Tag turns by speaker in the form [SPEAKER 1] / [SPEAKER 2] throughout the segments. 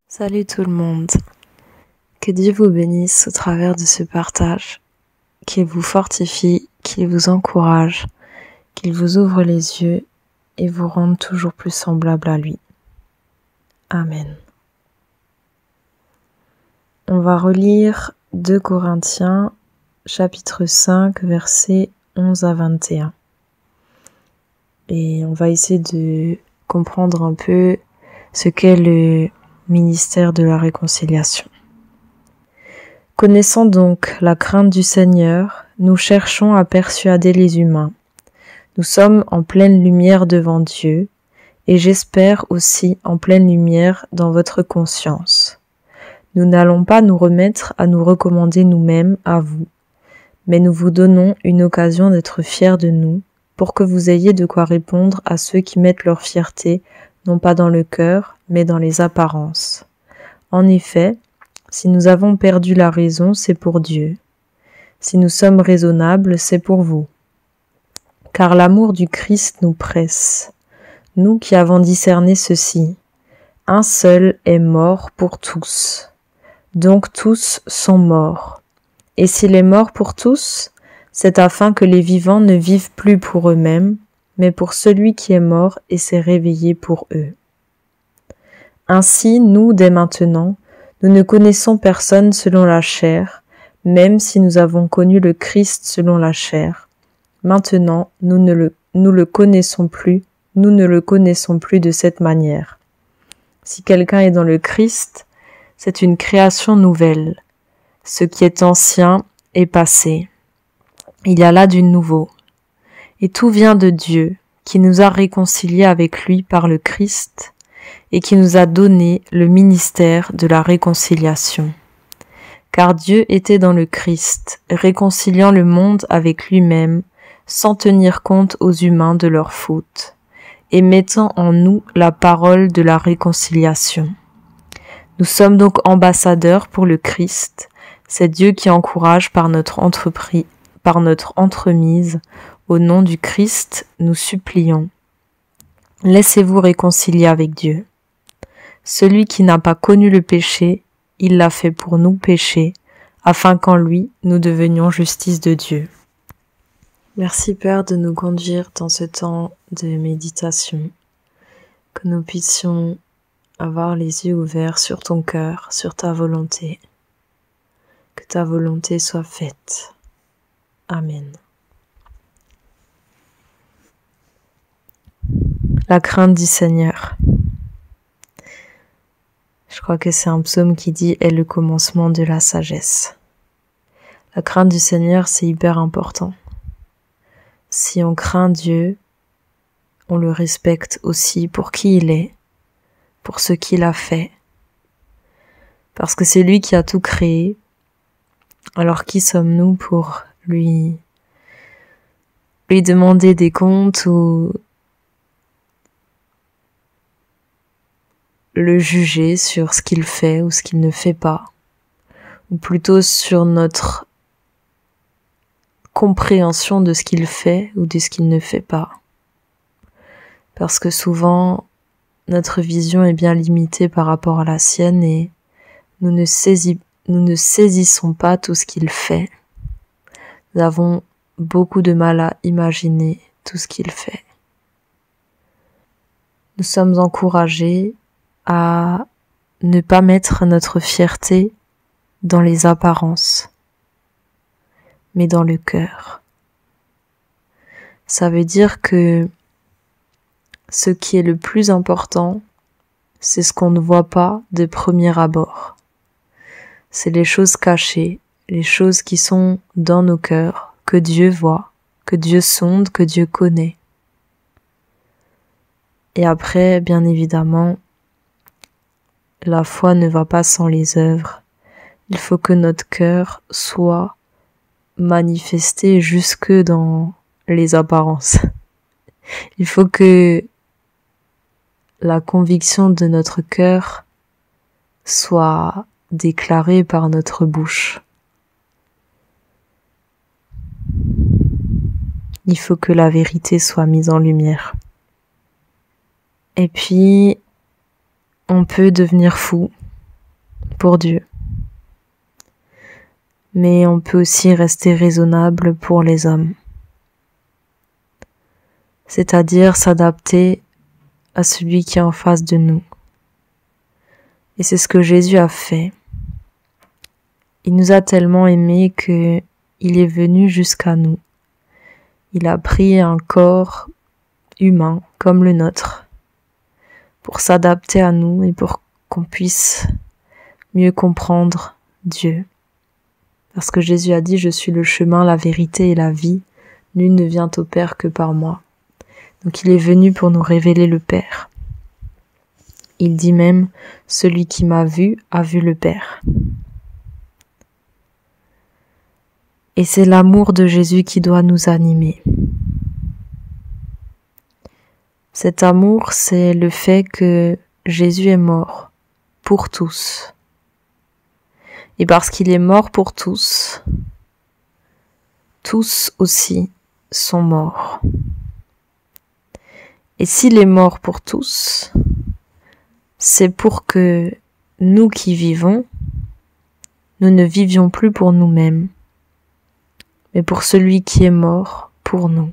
[SPEAKER 1] Salut tout le monde, que Dieu vous bénisse au travers de ce partage, qu'il vous fortifie, qu'il vous encourage, qu'il vous ouvre les yeux et vous rende toujours plus semblable à lui. Amen. On va relire 2 Corinthiens chapitre 5 versets 11 à 21 et on va essayer de comprendre un peu ce qu'est le ministère de la réconciliation. Connaissant donc la crainte du Seigneur, nous cherchons à persuader les humains. Nous sommes en pleine lumière devant Dieu, et j'espère aussi en pleine lumière dans votre conscience. Nous n'allons pas nous remettre à nous recommander nous-mêmes à vous, mais nous vous donnons une occasion d'être fiers de nous, pour que vous ayez de quoi répondre à ceux qui mettent leur fierté non pas dans le cœur, mais dans les apparences. En effet, si nous avons perdu la raison, c'est pour Dieu. Si nous sommes raisonnables, c'est pour vous. Car l'amour du Christ nous presse. Nous qui avons discerné ceci, un seul est mort pour tous. Donc tous sont morts. Et s'il est mort pour tous, c'est afin que les vivants ne vivent plus pour eux-mêmes, mais pour celui qui est mort et s'est réveillé pour eux. Ainsi, nous, dès maintenant, nous ne connaissons personne selon la chair, même si nous avons connu le Christ selon la chair. Maintenant, nous ne le connaissons plus de cette manière. Si quelqu'un est dans le Christ, c'est une création nouvelle. Ce qui est ancien est passé. Il y a là du nouveau. Et tout vient de Dieu, qui nous a réconciliés avec lui par le Christ et qui nous a donné le ministère de la réconciliation. Car Dieu était dans le Christ, réconciliant le monde avec lui-même, sans tenir compte aux humains de leurs fautes, et mettant en nous la parole de la réconciliation. Nous sommes donc ambassadeurs pour le Christ, c'est Dieu qui encourage par notre entremise. Au nom du Christ, nous supplions. Laissez-vous réconcilier avec Dieu. Celui qui n'a pas connu le péché, il l'a fait pour nous pécher, afin qu'en lui, nous devenions justice de Dieu. Merci Père de nous conduire dans ce temps de méditation, que nous puissions avoir les yeux ouverts sur ton cœur, sur ta volonté, que ta volonté soit faite. Amen. La crainte du Seigneur. Je crois que c'est un psaume qui dit « est le commencement de la sagesse ». La crainte du Seigneur, c'est hyper important. Si on craint Dieu, on le respecte aussi pour qui il est, pour ce qu'il a fait. Parce que c'est lui qui a tout créé. Alors qui sommes-nous pour lui demander des comptes ou le juger sur ce qu'il fait ou ce qu'il ne fait pas, ou plutôt sur notre compréhension de ce qu'il fait ou de ce qu'il ne fait pas. Parce que souvent, notre vision est bien limitée par rapport à la sienne et nous ne saisissons pas tout ce qu'il fait. Nous avons beaucoup de mal à imaginer tout ce qu'il fait. Nous sommes encouragés à ne pas mettre notre fierté dans les apparences, mais dans le cœur. Ça veut dire que ce qui est le plus important, c'est ce qu'on ne voit pas de premier abord. C'est les choses cachées, les choses qui sont dans nos cœurs, que Dieu voit, que Dieu sonde, que Dieu connaît. Et après, bien évidemment, la foi ne va pas sans les œuvres. Il faut que notre cœur soit manifesté jusque dans les apparences. Il faut que la conviction de notre cœur soit déclarée par notre bouche. Il faut que la vérité soit mise en lumière. Et puis, on peut devenir fou pour Dieu. Mais on peut aussi rester raisonnable pour les hommes. C'est-à-dire s'adapter à celui qui est en face de nous. Et c'est ce que Jésus a fait. Il nous a tellement aimés que il est venu jusqu'à nous. Il a pris un corps humain comme le nôtre pour s'adapter à nous et pour qu'on puisse mieux comprendre Dieu. Parce que Jésus a dit « Je suis le chemin, la vérité et la vie. Nul ne vient au Père que par moi. » Donc il est venu pour nous révéler le Père. Il dit même « Celui qui m'a vu a vu le Père ». Et c'est l'amour de Jésus qui doit nous animer. Cet amour, c'est le fait que Jésus est mort pour tous. Et parce qu'il est mort pour tous, tous aussi sont morts. Et s'il est mort pour tous, c'est pour que nous qui vivons, nous ne vivions plus pour nous-mêmes, mais pour celui qui est mort pour nous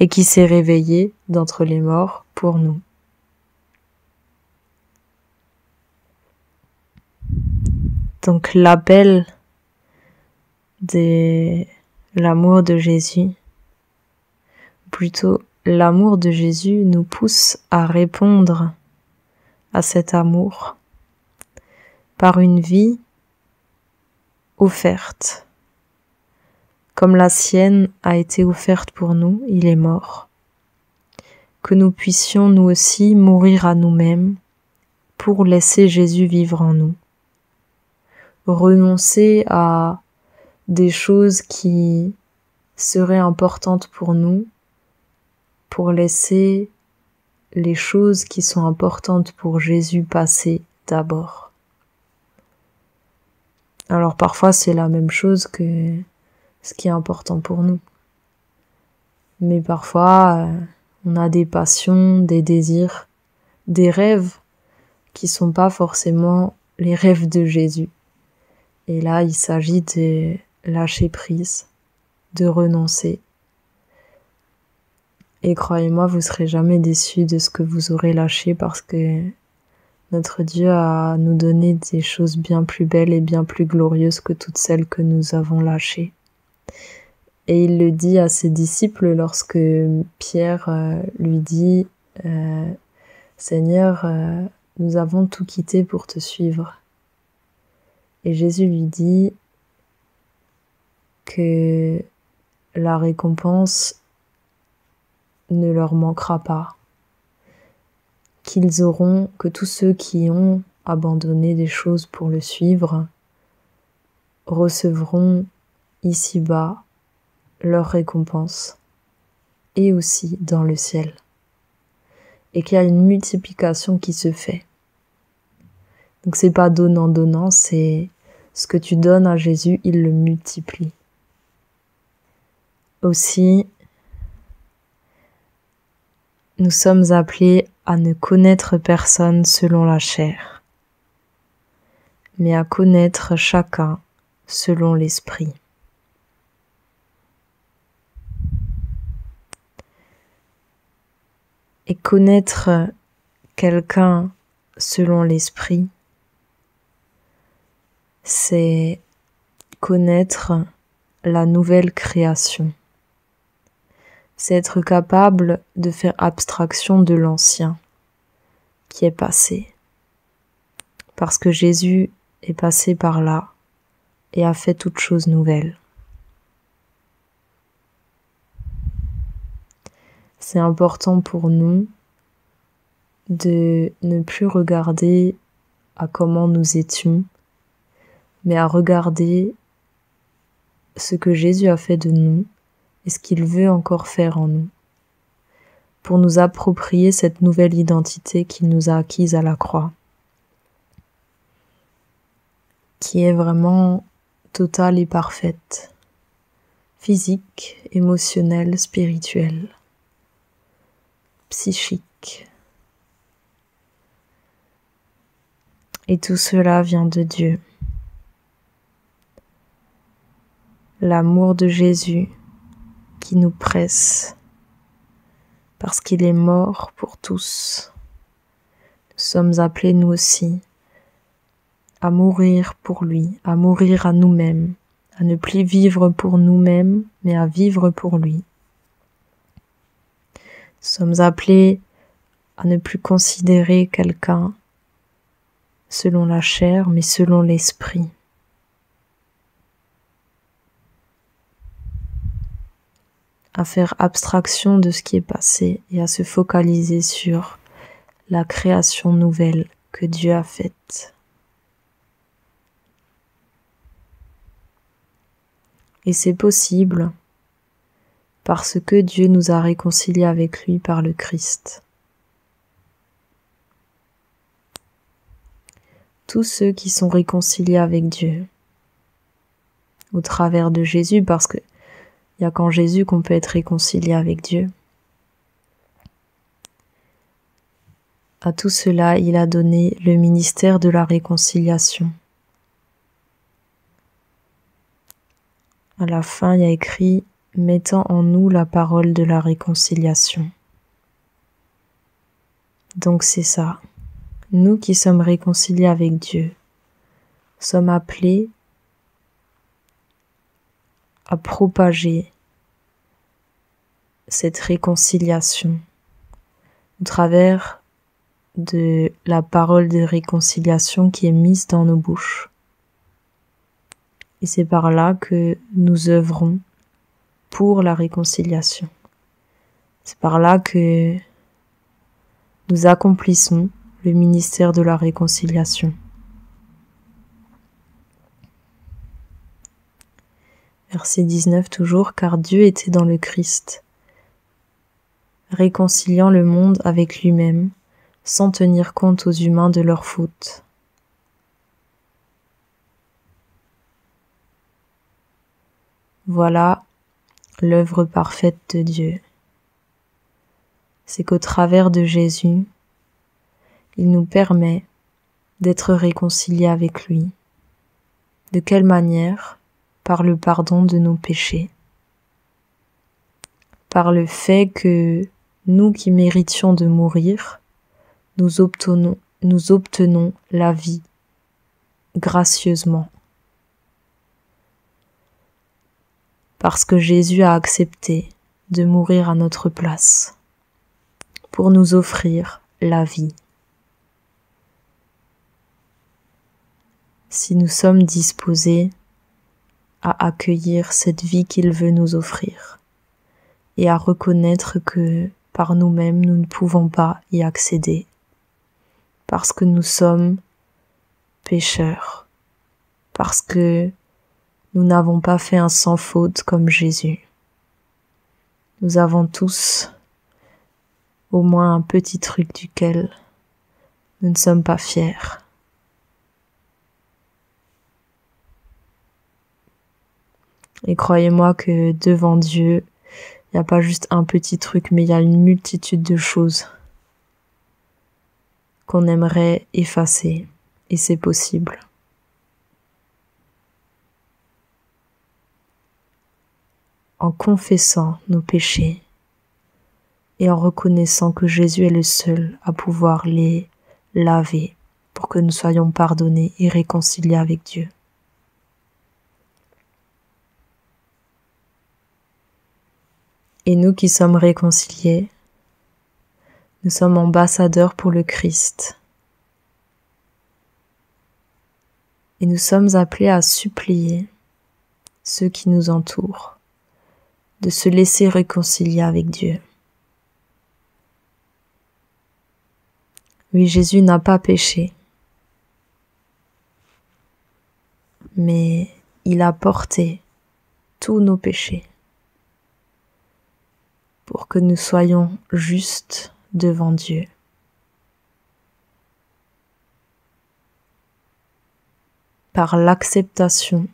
[SPEAKER 1] et qui s'est réveillé d'entre les morts pour nous. Donc l'appel de l'amour de Jésus, plutôt l'amour de Jésus nous pousse à répondre à cet amour par une vie offerte. Comme la sienne a été offerte pour nous, il est mort. Que nous puissions nous aussi mourir à nous-mêmes pour laisser Jésus vivre en nous. Renoncer à des choses qui seraient importantes pour nous, pour laisser les choses qui sont importantes pour Jésus passer d'abord. Alors parfois c'est la même chose que ce qui est important pour nous. Mais parfois on a des passions, des désirs, des rêves qui sont pas forcément les rêves de Jésus. Et là, il s'agit de lâcher prise, de renoncer. Et croyez-moi, vous serez jamais déçus de ce que vous aurez lâché parce que notre Dieu a nous donné des choses bien plus belles et bien plus glorieuses que toutes celles que nous avons lâchées. Et il le dit à ses disciples lorsque Pierre lui dit « Seigneur, nous avons tout quitté pour te suivre ». Et Jésus lui dit que la récompense ne leur manquera pas, que tous ceux qui ont abandonné des choses pour le suivre recevront ici-bas leur récompense et aussi dans le ciel. Et qu'il y a une multiplication qui se fait. Donc c'est pas donnant, c'est ce que tu donnes à Jésus, il le multiplie. Aussi, nous sommes appelés à ne connaître personne selon la chair, mais à connaître chacun selon l'esprit. Et connaître quelqu'un selon l'esprit, c'est connaître la nouvelle création. C'est être capable de faire abstraction de l'ancien qui est passé. Parce que Jésus est passé par là et a fait toute chose nouvelle. C'est important pour nous de ne plus regarder à comment nous étions, mais à regarder ce que Jésus a fait de nous et ce qu'il veut encore faire en nous, pour nous approprier cette nouvelle identité qu'il nous a acquise à la croix, qui est vraiment totale et parfaite, physique, émotionnelle, spirituelle, psychique. Et tout cela vient de Dieu. L'amour de Jésus qui nous presse parce qu'il est mort pour tous. Nous sommes appelés nous aussi à mourir pour lui, à mourir à nous-mêmes, à ne plus vivre pour nous-mêmes, mais à vivre pour lui. Nous sommes appelés à ne plus considérer quelqu'un selon la chair, mais selon l'esprit. À faire abstraction de ce qui est passé et à se focaliser sur la création nouvelle que Dieu a faite. Et c'est possible parce que Dieu nous a réconciliés avec lui par le Christ. Tous ceux qui sont réconciliés avec Dieu au travers de Jésus, parce que il n'y a qu'en Jésus qu'on peut être réconcilié avec Dieu. À tout cela, il a donné le ministère de la réconciliation. À la fin, il y a écrit « mettant en nous la parole de la réconciliation ». Donc c'est ça. Nous qui sommes réconciliés avec Dieu, sommes appelés à propager cette réconciliation au travers de la parole de réconciliation qui est mise dans nos bouches. Et c'est par là que nous œuvrons pour la réconciliation. C'est par là que nous accomplissons le ministère de la réconciliation. Verset 19 toujours, car Dieu était dans le Christ, réconciliant le monde avec lui-même, sans tenir compte aux humains de leurs fautes. Voilà l'œuvre parfaite de Dieu. C'est qu'au travers de Jésus, il nous permet d'être réconciliés avec lui. De quelle manière? Par le pardon de nos péchés. Par le fait que nous qui méritions de mourir, nous obtenons la vie gracieusement. Parce que Jésus a accepté de mourir à notre place pour nous offrir la vie. Si nous sommes disposés à accueillir cette vie qu'il veut nous offrir et à reconnaître que par nous-mêmes nous ne pouvons pas y accéder parce que nous sommes pécheurs, parce que nous n'avons pas fait un sans faute comme Jésus. Nous avons tous au moins un petit truc duquel nous ne sommes pas fiers. Et croyez-moi que devant Dieu, il n'y a pas juste un petit truc, mais il y a une multitude de choses qu'on aimerait effacer, et c'est possible. En confessant nos péchés et en reconnaissant que Jésus est le seul à pouvoir les laver pour que nous soyons pardonnés et réconciliés avec Dieu. Et nous qui sommes réconciliés, nous sommes ambassadeurs pour le Christ. Et nous sommes appelés à supplier ceux qui nous entourent de se laisser réconcilier avec Dieu. Oui, Jésus n'a pas péché, mais il a porté tous nos péchés pour que nous soyons justes devant Dieu. Par l'acceptation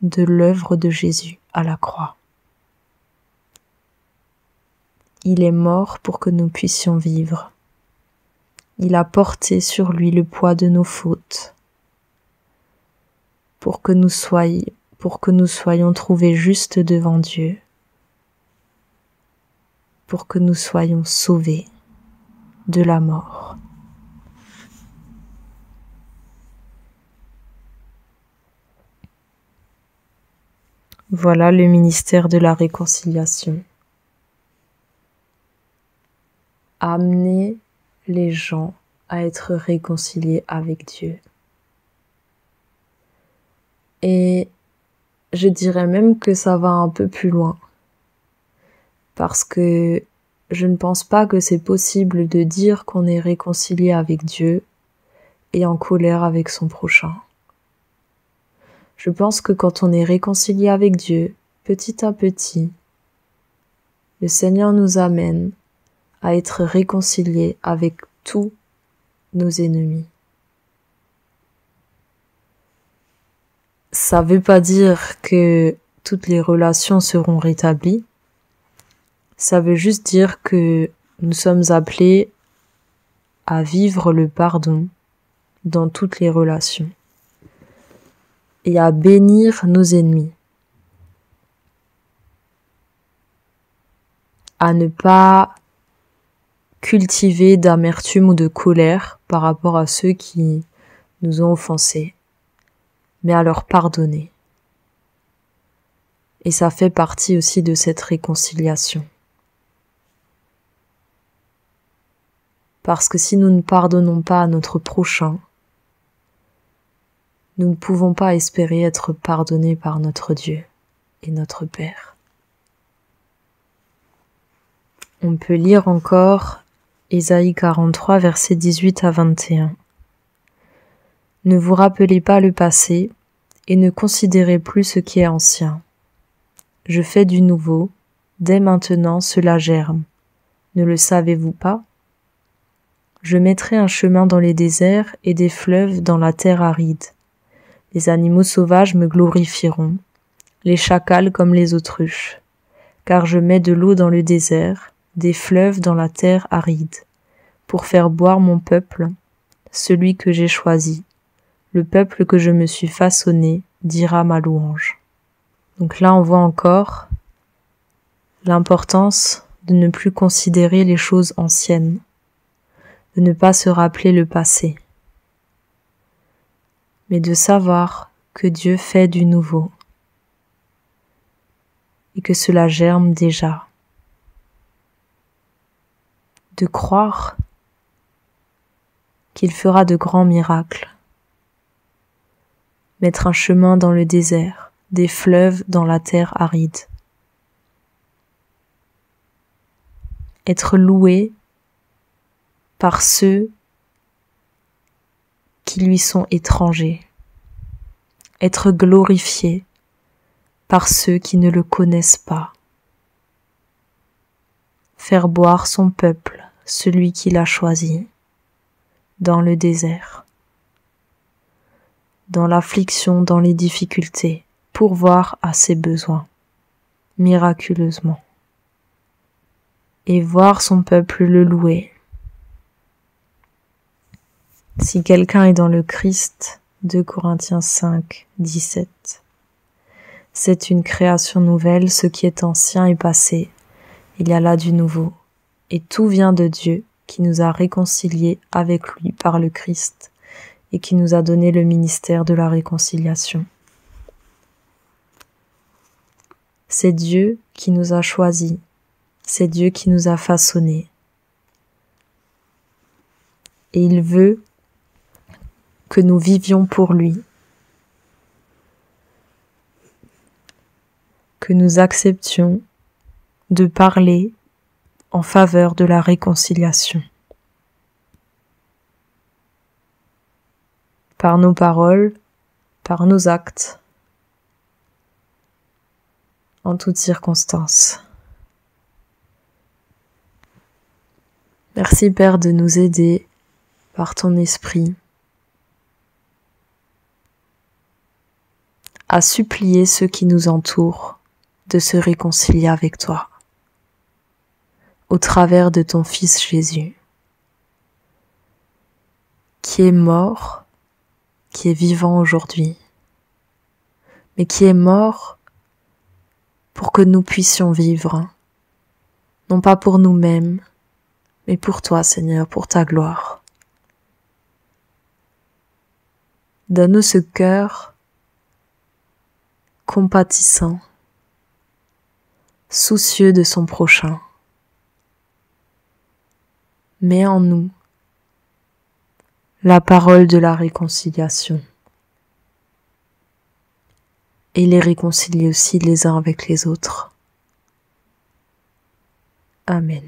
[SPEAKER 1] de l'œuvre de Jésus à la croix. Il est mort pour que nous puissions vivre. Il a porté sur lui le poids de nos fautes pour que nous soyons trouvés justes devant Dieu, pour que nous soyons sauvés de la mort. Voilà le ministère de la réconciliation. Amener les gens à être réconciliés avec Dieu. Et je dirais même que ça va un peu plus loin. Parce que je ne pense pas que c'est possible de dire qu'on est réconcilié avec Dieu et en colère avec son prochain. Je pense que quand on est réconcilié avec Dieu, petit à petit, le Seigneur nous amène à être réconciliés avec tous nos ennemis. Ça veut pas dire que toutes les relations seront rétablies. Ça veut juste dire que nous sommes appelés à vivre le pardon dans toutes les relations et à bénir nos ennemis, à ne pas cultiver d'amertume ou de colère par rapport à ceux qui nous ont offensés, mais à leur pardonner. Et ça fait partie aussi de cette réconciliation. Parce que si nous ne pardonnons pas à notre prochain, nous ne pouvons pas espérer être pardonnés par notre Dieu et notre Père. On peut lire encore Ésaïe 43, versets 18 à 21. Ne vous rappelez pas le passé et ne considérez plus ce qui est ancien. Je fais du nouveau, dès maintenant cela germe. Ne le savez-vous pas? Je mettrai un chemin dans les déserts et des fleuves dans la terre aride. Les animaux sauvages me glorifieront, les chacals comme les autruches, car je mets de l'eau dans le désert, des fleuves dans la terre aride, pour faire boire mon peuple, celui que j'ai choisi. Le peuple que je me suis façonné dira ma louange. Donc là, on voit encore l'importance de ne plus considérer les choses anciennes, de ne pas se rappeler le passé, mais de savoir que Dieu fait du nouveau et que cela germe déjà. De croire qu'il fera de grands miracles, mettre un chemin dans le désert, des fleuves dans la terre aride, être loué par ceux qui lui sont étrangers, être glorifié par ceux qui ne le connaissent pas, faire boire son peuple, celui qu'il a choisi, dans le désert, dans l'affliction, dans les difficultés, pourvoir à ses besoins, miraculeusement, et voir son peuple le louer. Si quelqu'un est dans le Christ, 2 Corinthiens 5, 17. C'est une création nouvelle, ce qui est ancien est passé, il y a là du nouveau. Et tout vient de Dieu, qui nous a réconciliés avec lui par le Christ, et qui nous a donné le ministère de la réconciliation. C'est Dieu qui nous a choisis, c'est Dieu qui nous a façonnés. Et il veut que nous vivions pour lui, que nous acceptions de parler en faveur de la réconciliation. Par nos paroles, par nos actes, en toutes circonstances. Merci Père de nous aider par ton esprit à supplier ceux qui nous entourent de se réconcilier avec toi, au travers de ton Fils Jésus, qui est mort, qui est vivant aujourd'hui mais qui est mort pour que nous puissions vivre, non pas pour nous-mêmes, mais pour toi, Seigneur, pour ta gloire. Donne-nous ce cœur compatissant, soucieux de son prochain. Mets en nous la parole de la réconciliation et les réconcilier aussi les uns avec les autres. Amen.